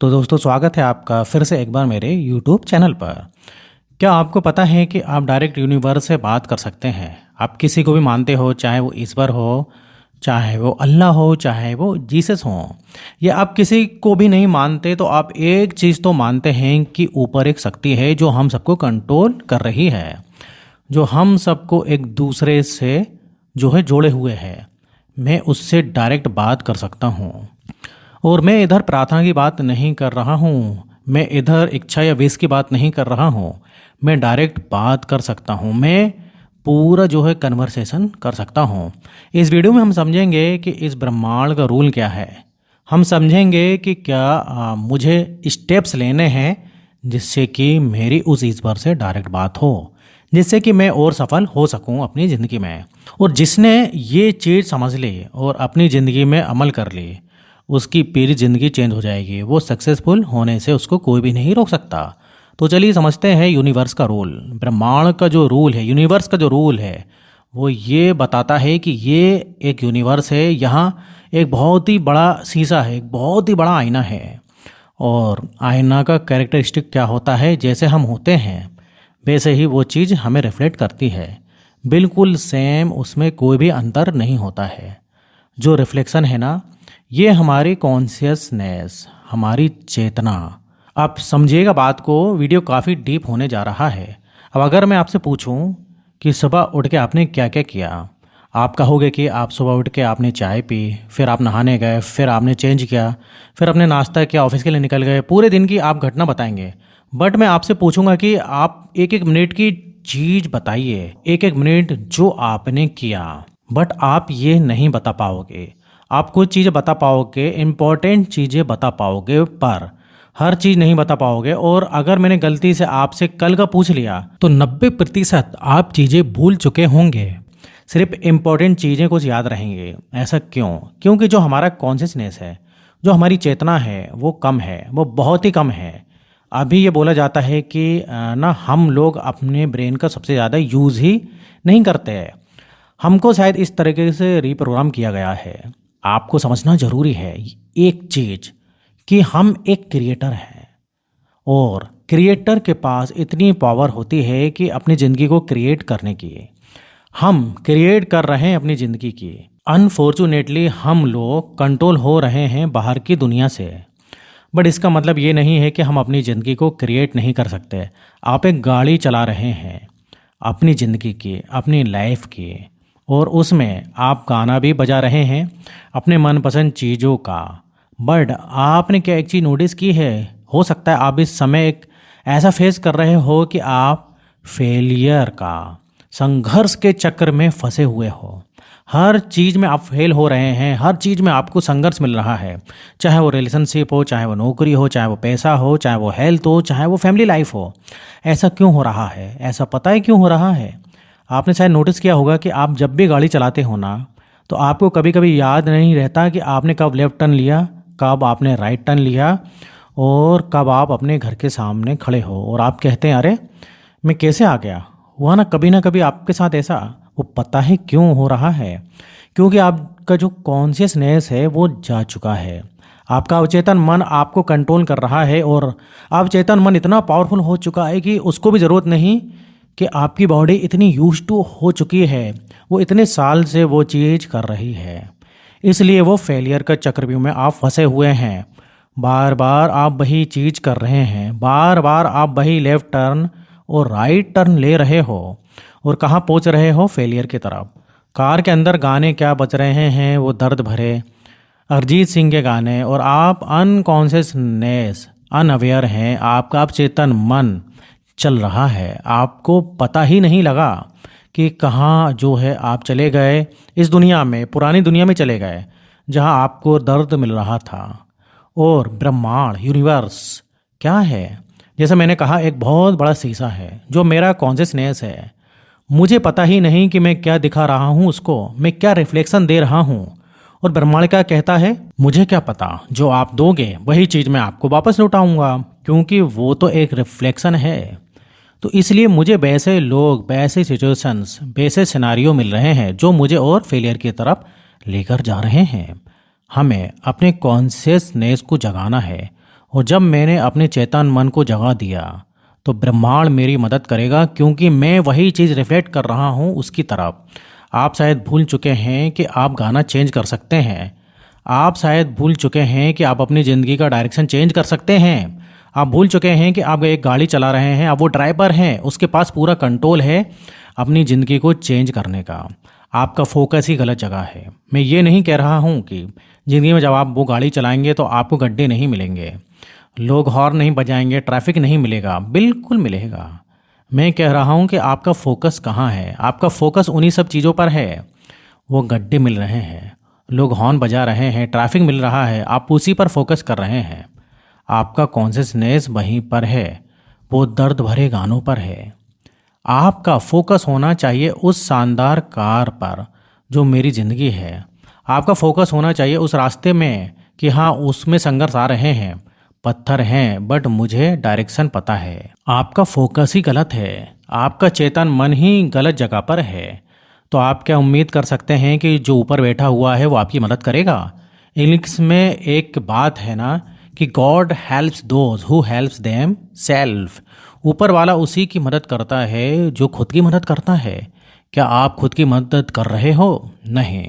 तो दोस्तों स्वागत है आपका फिर से एक बार मेरे YouTube चैनल पर। क्या आपको पता है कि आप डायरेक्ट यूनिवर्स से बात कर सकते हैं। आप किसी को भी मानते हो, चाहे वो ईश्वर हो, चाहे वो अल्लाह हो, चाहे वो जीसस हो, या आप किसी को भी नहीं मानते तो आप एक चीज़ तो मानते हैं कि ऊपर एक शक्ति है जो हम सबको कंट्रोल कर रही है, जो हम सबको एक दूसरे से जो है जोड़े हुए है। मैं उससे डायरेक्ट बात कर सकता हूँ। और मैं इधर प्रार्थना की बात नहीं कर रहा हूँ, मैं इधर इच्छा या विश की बात नहीं कर रहा हूँ। मैं डायरेक्ट बात कर सकता हूँ, मैं पूरा जो है कन्वर्सेशन कर सकता हूँ। इस वीडियो में हम समझेंगे कि इस ब्रह्मांड का रूल क्या है। हम समझेंगे कि क्या मुझे स्टेप्स लेने हैं जिससे कि मेरी उस ईश्वर से डायरेक्ट बात हो, जिससे कि मैं और सफल हो सकूं अपनी ज़िंदगी में। और जिसने ये चीज़ समझ ली और अपनी ज़िंदगी में अमल कर ली, उसकी पूरी ज़िंदगी चेंज हो जाएगी। वो सक्सेसफुल होने से उसको कोई भी नहीं रोक सकता। तो चलिए समझते हैं यूनिवर्स का रूल। ब्रह्मांड का जो रूल है, यूनिवर्स का जो रूल है, वो ये बताता है कि ये एक यूनिवर्स है। यहाँ एक बहुत ही बड़ा शीशा है, एक बहुत ही बड़ा आईना है। और आईना का कैरेक्टरिस्टिक क्या होता है, जैसे हम होते हैं वैसे ही वो चीज़ हमें रिफ्लेक्ट करती है। बिल्कुल सेम, उसमें कोई भी अंतर नहीं होता है। जो रिफ्लेक्शन है ना, ये हमारी कॉन्शियसनेस, हमारी चेतना। आप समझिएगा बात को, वीडियो काफ़ी डीप होने जा रहा है। अब अगर मैं आपसे पूछूं कि सुबह उठ के आपने क्या क्या किया, आप कहोगे कि आप सुबह उठ के आपने चाय पी, फिर आप नहाने गए, फिर आपने चेंज किया, फिर आपने नाश्ता किया, ऑफिस के लिए निकल गए। पूरे दिन की आप घटना बताएंगे। बट मैं आपसे पूछूंगा कि आप एक एक मिनट की चीज़ बताइए, एक एक मिनट जो आपने किया। बट आप ये नहीं बता पाओगे। आप कुछ चीज़ें बता पाओगे, इम्पॉर्टेंट चीज़ें बता पाओगे, पर हर चीज़ नहीं बता पाओगे। और अगर मैंने गलती से आपसे कल का पूछ लिया तो 90% आप चीज़ें भूल चुके होंगे। सिर्फ इम्पॉर्टेंट चीज़ें कुछ याद रहेंगे। ऐसा क्यों? क्योंकि जो हमारा कॉन्शियसनेस है, जो हमारी चेतना है, वो कम है, वो बहुत ही कम है। अभी ये बोला जाता है कि ना हम लोग अपने ब्रेन का सबसे ज़्यादा यूज़ ही नहीं करते हैं। हमको शायद इस तरीके से रिप्रोग्राम किया गया है। आपको समझना ज़रूरी है एक चीज़, कि हम एक क्रिएटर हैं और क्रिएटर के पास इतनी पावर होती है कि अपनी ज़िंदगी को क्रिएट करने की। हम क्रिएट कर रहे हैं अपनी ज़िंदगी की। अनफॉर्चुनेटली हम लोग कंट्रोल हो रहे हैं बाहर की दुनिया से। बट इसका मतलब ये नहीं है कि हम अपनी ज़िंदगी को क्रिएट नहीं कर सकते। आप एक गाड़ी चला रहे हैं अपनी ज़िंदगी की, अपनी लाइफ की, और उसमें आप गाना भी बजा रहे हैं अपने मनपसंद चीज़ों का। बट आपने क्या एक चीज़ नोटिस की है? हो सकता है आप इस समय एक ऐसा फेस कर रहे हो कि आप फेलियर का, संघर्ष के चक्र में फंसे हुए हो। हर चीज़ में आप फेल हो रहे हैं, हर चीज़ में आपको संघर्ष मिल रहा है। चाहे वो रिलेशनशिप हो, चाहे वो नौकरी हो, चाहे वो पैसा हो, चाहे वो हेल्थ हो, चाहे वो फैमिली लाइफ हो। ऐसा क्यों हो रहा है? ऐसा पता है क्यों हो रहा है? आपने शायद नोटिस किया होगा कि आप जब भी गाड़ी चलाते हो ना, तो आपको कभी कभी याद नहीं रहता कि आपने कब लेफ़्ट टर्न लिया, कब आपने राइट टर्न लिया, और कब आप अपने घर के सामने खड़े हो और आप कहते हैं अरे मैं कैसे आ गया। हुआ ना कभी आपके साथ ऐसा? वो पता है क्यों हो रहा है? क्योंकि आपका जो कॉन्शियसनेस है वो जा चुका है। आपका अवचेतन मन आपको कंट्रोल कर रहा है, और अवचेतन मन इतना पावरफुल हो चुका है कि उसको भी ज़रूरत नहीं कि आपकी बॉडी इतनी यूज्ड टू हो चुकी है, वो इतने साल से वो चीज़ कर रही है। इसलिए वो फेलियर का चक्रव्यूह में आप फंसे हुए हैं। बार बार आप वही चीज़ कर रहे हैं, बार बार आप वही लेफ़्ट टर्न और राइट टर्न ले रहे हो, और कहाँ पहुंच रहे हो? फेलियर की तरफ। कार के अंदर गाने क्या बज रहे हैं? वो दर्द भरे अरिजीत सिंह के गाने, और आप अनकॉन्शियसनेस, अनअवेयर हैं। आपका अवचेतन मन चल रहा है, आपको पता ही नहीं लगा कि कहाँ जो है आप चले गए। इस दुनिया में, पुरानी दुनिया में चले गए जहाँ आपको दर्द मिल रहा था। और ब्रह्मांड, यूनिवर्स क्या है? जैसे मैंने कहा, एक बहुत बड़ा शीशा है जो मेरा कॉन्शियसनेस है। मुझे पता ही नहीं कि मैं क्या दिखा रहा हूँ उसको, मैं क्या रिफ्लेक्शन दे रहा हूँ। और ब्रह्मांड क्या कहता है? मुझे क्या पता, जो आप दोगे वही चीज़ मैं आपको वापस लौटाऊंगा, क्योंकि वो तो एक रिफ्लेक्शन है। तो इसलिए मुझे वैसे लोग, वैसे सिचुएशंस, वैसे सिनारियो मिल रहे हैं जो मुझे और फेलियर की तरफ लेकर जा रहे हैं। हमें अपने कॉन्शियसनेस को जगाना है और जब मैंने अपने चेतन मन को जगा दिया तो ब्रह्मांड मेरी मदद करेगा, क्योंकि मैं वही चीज़ रिफ्लेक्ट कर रहा हूँ उसकी तरफ। आप शायद भूल चुके हैं कि आप गाना चेंज कर सकते हैं। आप शायद भूल चुके हैं कि आप अपनी ज़िंदगी का डायरेक्शन चेंज कर सकते हैं। आप भूल चुके हैं कि आप एक गाड़ी चला रहे हैं, आप वो ड्राइवर हैं, उसके पास पूरा कंट्रोल है अपनी ज़िंदगी को चेंज करने का। आपका फोकस ही गलत जगह है। मैं ये नहीं कह रहा हूँ कि ज़िंदगी में जब आप वो गाड़ी चलाएंगे तो आपको गड्ढे नहीं मिलेंगे, लोग हॉर्न नहीं बजाएंगे, ट्रैफिक नहीं मिलेगा, बिल्कुल मिलेगा। मैं कह रहा हूँ कि आपका फोकस कहाँ है। आपका फोकस उन्हीं सब चीज़ों पर है। वो गड्ढे मिल रहे हैं, लोग हॉर्न बजा रहे हैं, ट्रैफिक मिल रहा है, आप उसी पर फोकस कर रहे हैं। आपका कॉन्शियसनेस वहीं पर है, वो दर्द भरे गानों पर है। आपका फोकस होना चाहिए उस शानदार कार पर जो मेरी ज़िंदगी है। आपका फोकस होना चाहिए उस रास्ते में कि हाँ, उसमें संघर्ष आ रहे हैं, पत्थर हैं, बट मुझे डायरेक्शन पता है। आपका फोकस ही गलत है, आपका चेतन मन ही गलत जगह पर है। तो आप क्या उम्मीद कर सकते हैं कि जो ऊपर बैठा हुआ है वो आपकी मदद करेगा? इंग्लिश में एक बात है ना कि God helps those who helps them self. ऊपर वाला उसी की मदद करता है जो खुद की मदद करता है। क्या आप खुद की मदद कर रहे हो? नहीं,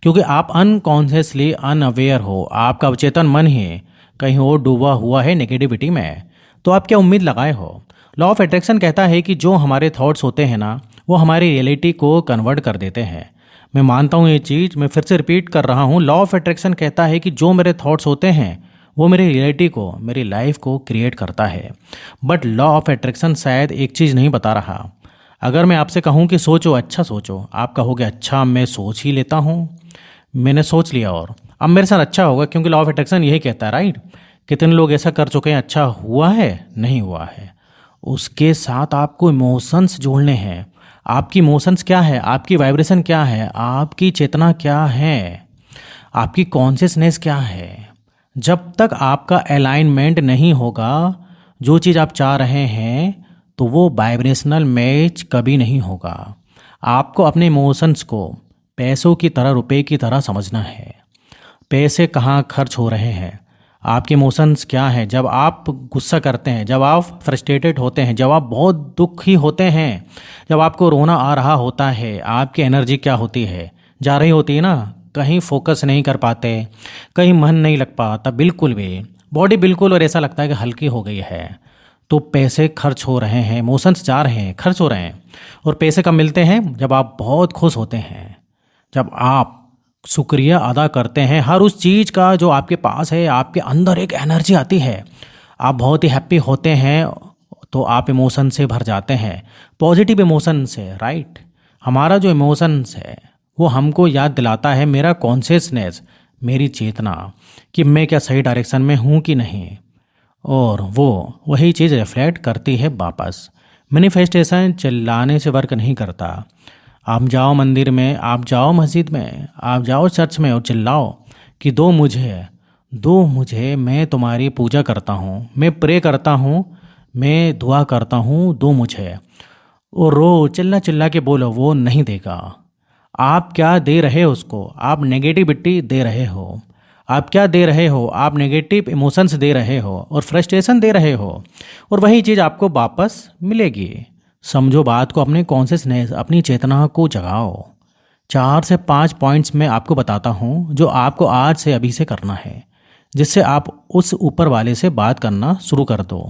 क्योंकि आप अनकॉन्शियसली अनअवेयर हो। आपका अवचेतन मन ही कहीं और डूबा हुआ है नेगेटिविटी में। तो आप क्या उम्मीद लगाए हो? लॉ ऑफ अट्रैक्शन कहता है कि जो हमारे थॉट्स होते हैं ना, वो हमारी रियलिटी को कन्वर्ट कर देते हैं। मैं मानता हूँ ये चीज़, मैं फिर से रिपीट कर रहा हूँ। लॉ ऑफ अट्रैक्शन कहता है कि जो मेरे थॉट्स होते हैं वो मेरी रियलिटी को, मेरी लाइफ को क्रिएट करता है। बट लॉ ऑफ अट्रैक्शन शायद एक चीज़ नहीं बता रहा। अगर मैं आपसे कहूँ कि सोचो, अच्छा सोचो, आप कहोगे अच्छा मैं सोच ही लेता हूँ, मैंने सोच लिया और अब मेरे साथ अच्छा होगा, क्योंकि लॉ ऑफ अट्रैक्शन यही कहता है, राइट? कितने लोग ऐसा कर चुके हैं, अच्छा हुआ है? नहीं हुआ है। उसके साथ आपको इमोशंस जोड़ने हैं। आपकी इमोशंस क्या है, आपकी वाइब्रेशन क्या है, आपकी चेतना क्या है, आपकी कॉन्शियसनेस क्या है। जब तक आपका अलाइनमेंट नहीं होगा जो चीज़ आप चाह रहे हैं, तो वो वाइब्रेशनल मैच कभी नहीं होगा। आपको अपने इमोशंस को पैसों की तरह, रुपए की तरह समझना है। पैसे कहाँ खर्च हो रहे हैं, आपके इमोशंस क्या हैं। जब आप गुस्सा करते हैं, जब आप फ्रस्ट्रेटेड होते हैं, जब आप बहुत दुखी होते हैं, जब आपको रोना आ रहा होता है, आपकी एनर्जी क्या होती है? जा रही होती है ना, कहीं फोकस नहीं कर पाते, कहीं मन नहीं लग पाता, बिल्कुल भी बॉडी बिल्कुल, और ऐसा लगता है कि हल्की हो गई है। तो पैसे खर्च हो रहे हैं, इमोशंस जा रहे हैं, खर्च हो रहे हैं। और पैसे कब मिलते हैं? जब आप बहुत खुश होते हैं, जब आप शुक्रिया अदा करते हैं हर उस चीज़ का जो आपके पास है। आपके अंदर एक एनर्जी आती है, आप बहुत ही हैप्पी होते हैं, तो आप इमोशन से भर जाते हैं, पॉजिटिव इमोशन से, राइट? हमारा जो इमोशंस है वो हमको याद दिलाता है, मेरा कॉन्शियसनेस, मेरी चेतना, कि मैं क्या सही डायरेक्शन में हूँ कि नहीं, और वो वही चीज़ रिफ्लेक्ट करती है वापस। मैनिफेस्टेशन चिल्लाने से वर्क नहीं करता। आप जाओ मंदिर में, आप जाओ मस्जिद में, आप जाओ चर्च में और चिल्लाओ कि दो मुझे, दो मुझे, मैं तुम्हारी पूजा करता हूँ, मैं प्रे करता हूँ, मैं दुआ करता हूँ, दो मुझे। और रो, चिल्ला चिल्ला के बोलो, वो नहीं देगा। आप क्या दे रहे हो उसको? आप नेगेटिविटी दे रहे हो। आप क्या दे रहे हो? आप नेगेटिव इमोशंस दे रहे हो और फ्रस्ट्रेशन दे रहे हो, और वही चीज़ आपको वापस मिलेगी। समझो बात को, अपने कॉन्शियसनेस, अपनी चेतना को जगाओ। 4 से 5 पॉइंट्स मैं आपको बताता हूँ जो आपको आज से, अभी से करना है, जिससे आप उस ऊपर वाले से बात करना शुरू कर दो।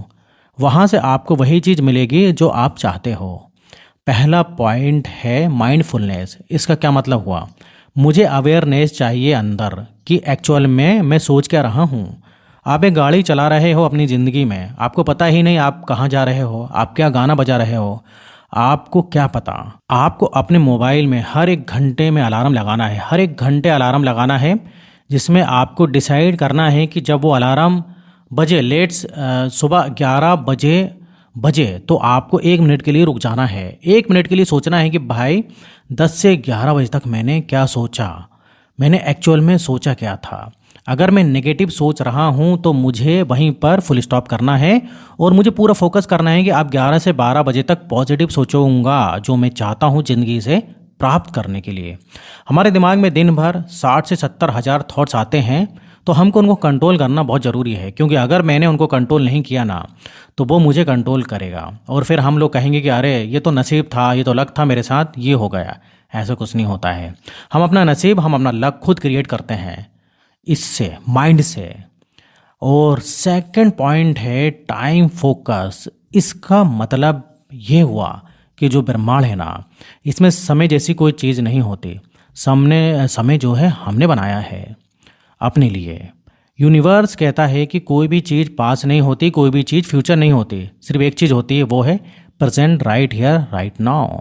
वहाँ से आपको वही चीज़ मिलेगी जो आप चाहते हो। पहला पॉइंट है माइंडफुलनेस। इसका क्या मतलब हुआ? मुझे अवेयरनेस चाहिए अंदर कि एक्चुअल में मैं सोच क्या रहा हूँ। आप एक गाड़ी चला रहे हो अपनी ज़िंदगी में, आपको पता ही नहीं आप कहाँ जा रहे हो, आप क्या गाना बजा रहे हो, आपको क्या पता। आपको अपने मोबाइल में हर एक घंटे में अलार्म लगाना है, हर एक घंटे अलार्म लगाना है, जिसमें आपको डिसाइड करना है कि जब वो अलार्म बजे, लेट्स सुबह 11 बजे तो आपको 1 मिनट के लिए रुक जाना है। 1 मिनट के लिए सोचना है कि भाई 10 से 11 बजे तक मैंने क्या सोचा, मैंने एक्चुअल में सोचा क्या था। अगर मैं नेगेटिव सोच रहा हूं तो मुझे वहीं पर फुल स्टॉप करना है, और मुझे पूरा फोकस करना है कि आप 11 से 12 बजे तक पॉजिटिव सोचूंगा, जो मैं चाहता हूं ज़िंदगी से प्राप्त करने के लिए। हमारे दिमाग में दिन भर 60 से 70 हज़ार थॉट्स आते हैं, तो हमको उनको कंट्रोल करना बहुत ज़रूरी है, क्योंकि अगर मैंने उनको कंट्रोल नहीं किया ना तो वो मुझे कंट्रोल करेगा और फिर हम लोग कहेंगे कि अरे ये तो नसीब था, ये तो लक था मेरे साथ, ये हो गया। ऐसा कुछ नहीं होता है। हम अपना नसीब, हम अपना लक खुद क्रिएट करते हैं इससे, माइंड से। और सेकंड पॉइंट है टाइम फोकस। इसका मतलब ये हुआ कि जो ब्रह्मांड है ना, इसमें समय जैसी कोई चीज़ नहीं होती। समय जो है हमने बनाया है अपने लिए। यूनिवर्स कहता है कि कोई भी चीज़ पास नहीं होती, कोई भी चीज़ फ्यूचर नहीं होती, सिर्फ एक चीज़ होती है, वो है present, right here right now.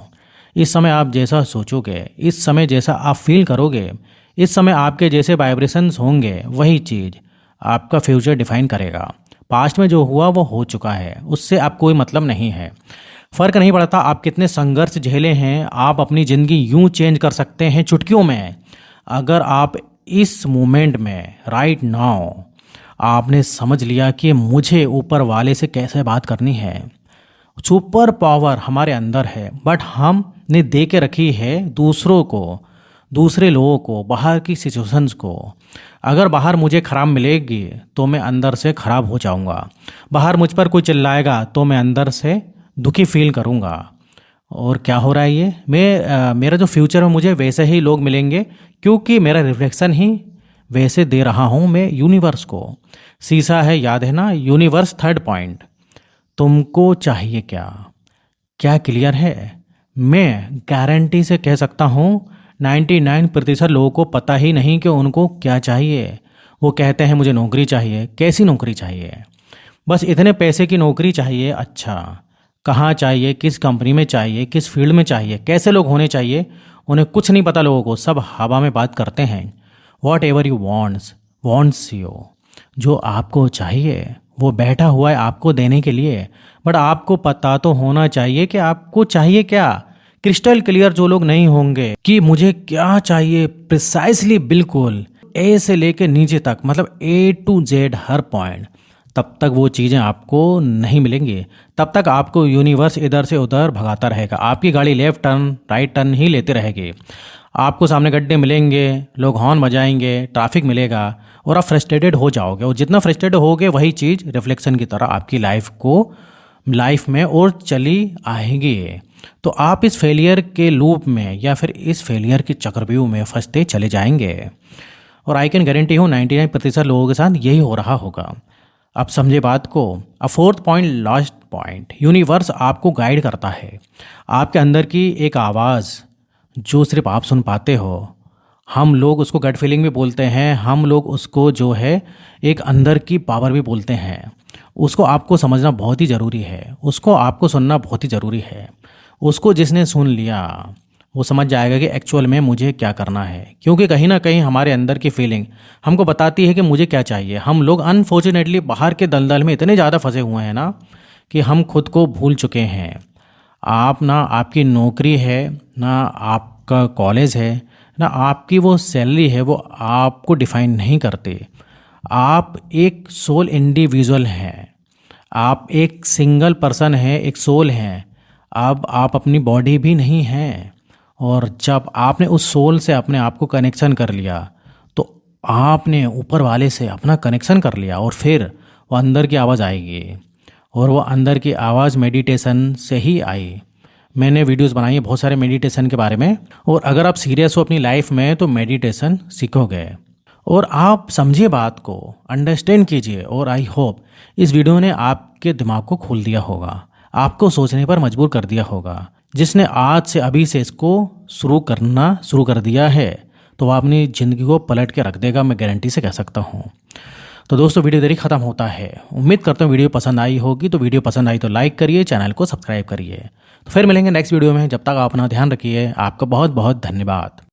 इस समय आप जैसा सोचोगे, इस समय जैसा आप फील करोगे, इस समय आपके जैसे वाइब्रेशंस होंगे, वही चीज़ आपका फ्यूचर डिफाइन करेगा। पास्ट में जो हुआ वो हो चुका है, उससे आप कोई मतलब नहीं है। फ़र्क नहीं पड़ता आप कितने संघर्ष झेले हैं, आप अपनी ज़िंदगी यूं चेंज कर सकते हैं चुटकियों में। अगर आप इस मोमेंट में राइट नाउ आपने समझ लिया कि मुझे ऊपर वाले से कैसे बात करनी है। सुपर पावर हमारे अंदर है, बट हमने दे के रखी है दूसरों को, दूसरे लोगों को, बाहर की सिचुएशंस को। अगर बाहर मुझे ख़राब मिलेगी तो मैं अंदर से ख़राब हो जाऊंगा। बाहर मुझ पर कोई चिल्लाएगा तो मैं अंदर से दुखी फील करूंगा। और क्या हो रहा है ये, मेरा जो फ्यूचर है मुझे वैसे ही लोग मिलेंगे, क्योंकि मेरा रिफ्लेक्शन ही वैसे दे रहा हूँ मैं यूनिवर्स को। शीशा है, याद है ना, यूनिवर्स। थर्ड पॉइंट, तुमको चाहिए क्या, क्या क्लियर है? मैं गारंटी से कह सकता हूँ 99% लोगों को पता ही नहीं कि उनको क्या चाहिए। वो कहते हैं मुझे नौकरी चाहिए। कैसी नौकरी चाहिए? बस इतने पैसे की नौकरी चाहिए। अच्छा, कहाँ चाहिए, किस कंपनी में चाहिए, किस फील्ड में चाहिए, कैसे लोग होने चाहिए, उन्हें कुछ नहीं पता। लोगों को सब हवा में बात करते हैं। What ever you wants you, जो आपको चाहिए वो बैठा हुआ है आपको देने के लिए। बट आपको पता तो होना चाहिए कि आपको चाहिए क्या। क्रिस्टल क्लियर जो लोग नहीं होंगे कि मुझे क्या चाहिए प्रिसाइसली, बिल्कुल ए से लेके नीचे तक, मतलब A to Z her point, तब तक वो चीज़ें आपको नहीं मिलेंगी। तब तक आपको यूनिवर्स इधर से उधर भगाता रहेगा। आपकी गाड़ी लेफ्ट टर्न राइट टर्न ही लेती रहेगी। आपको सामने गड्ढे मिलेंगे, लोग हॉर्न बजाएंगे, ट्रैफिक मिलेगा और आप फ्रस्ट्रेटेड हो जाओगे। और जितना फ्रस्ट्रेटेड होगे वही चीज़ रिफ्लेक्शन की तरह आपकी लाइफ में और चली आएगी। तो आप इस फेलियर के लूप में या फिर इस फेलियर के चक्रव्यूह में फंसते चले जाएंगे। और आई कैन गारंटी हूँ 99% लोगों के साथ यही हो रहा होगा। अब समझे बात को। अब fourth point, last point, universe आपको गाइड करता है। आपके अंदर की एक आवाज़ जो सिर्फ आप सुन पाते हो। हम लोग उसको गट फीलिंग भी बोलते हैं, हम लोग उसको जो है एक अंदर की पावर भी बोलते हैं। उसको आपको समझना बहुत ही ज़रूरी है, उसको आपको सुनना बहुत ही ज़रूरी है। उसको जिसने सुन लिया वो समझ जाएगा कि एक्चुअल में मुझे क्या करना है, क्योंकि कहीं ना कहीं हमारे अंदर की फीलिंग हमको बताती है कि मुझे क्या चाहिए। हम लोग अनफॉर्चुनेटली बाहर के दलदल में इतने ज़्यादा फंसे हुए हैं ना कि हम खुद को भूल चुके हैं। आप ना आपकी नौकरी है, ना आपका कॉलेज है, ना आपकी वो सैलरी है, वो आपको डिफाइन नहीं करते। आप एक सोल इंडिविजुअल हैं, आप एक सिंगल पर्सन हैं, एक सोल हैं। अब आप अपनी बॉडी भी नहीं हैं। और जब आपने उस सोल से अपने आप को कनेक्शन कर लिया तो आपने ऊपर वाले से अपना कनेक्शन कर लिया। और फिर वो अंदर की आवाज़ आएगी, और वो अंदर की आवाज़ मेडिटेशन से ही आई। मैंने वीडियोस बनाई है बहुत सारे मेडिटेशन के बारे में, और अगर आप सीरियस हो अपनी लाइफ में तो मेडिटेशन सीखोगे। और आप समझिए बात को, अंडरस्टैंड कीजिए। और आई होप इस वीडियो ने आपके दिमाग को खोल दिया होगा, आपको सोचने पर मजबूर कर दिया होगा। जिसने आज से अभी से इसको शुरू कर दिया है तो वह अपनी ज़िंदगी को पलट के रख देगा, मैं गारंटी से कह सकता हूँ। तो दोस्तों वीडियो देरी ख़त्म होता है। उम्मीद करता हूँ वीडियो पसंद आई होगी। तो वीडियो पसंद आई तो लाइक करिए, चैनल को सब्सक्राइब करिए। तो फिर मिलेंगे नेक्स्ट वीडियो में। जब तक आप अपना ध्यान रखिए। आपका बहुत बहुत धन्यवाद।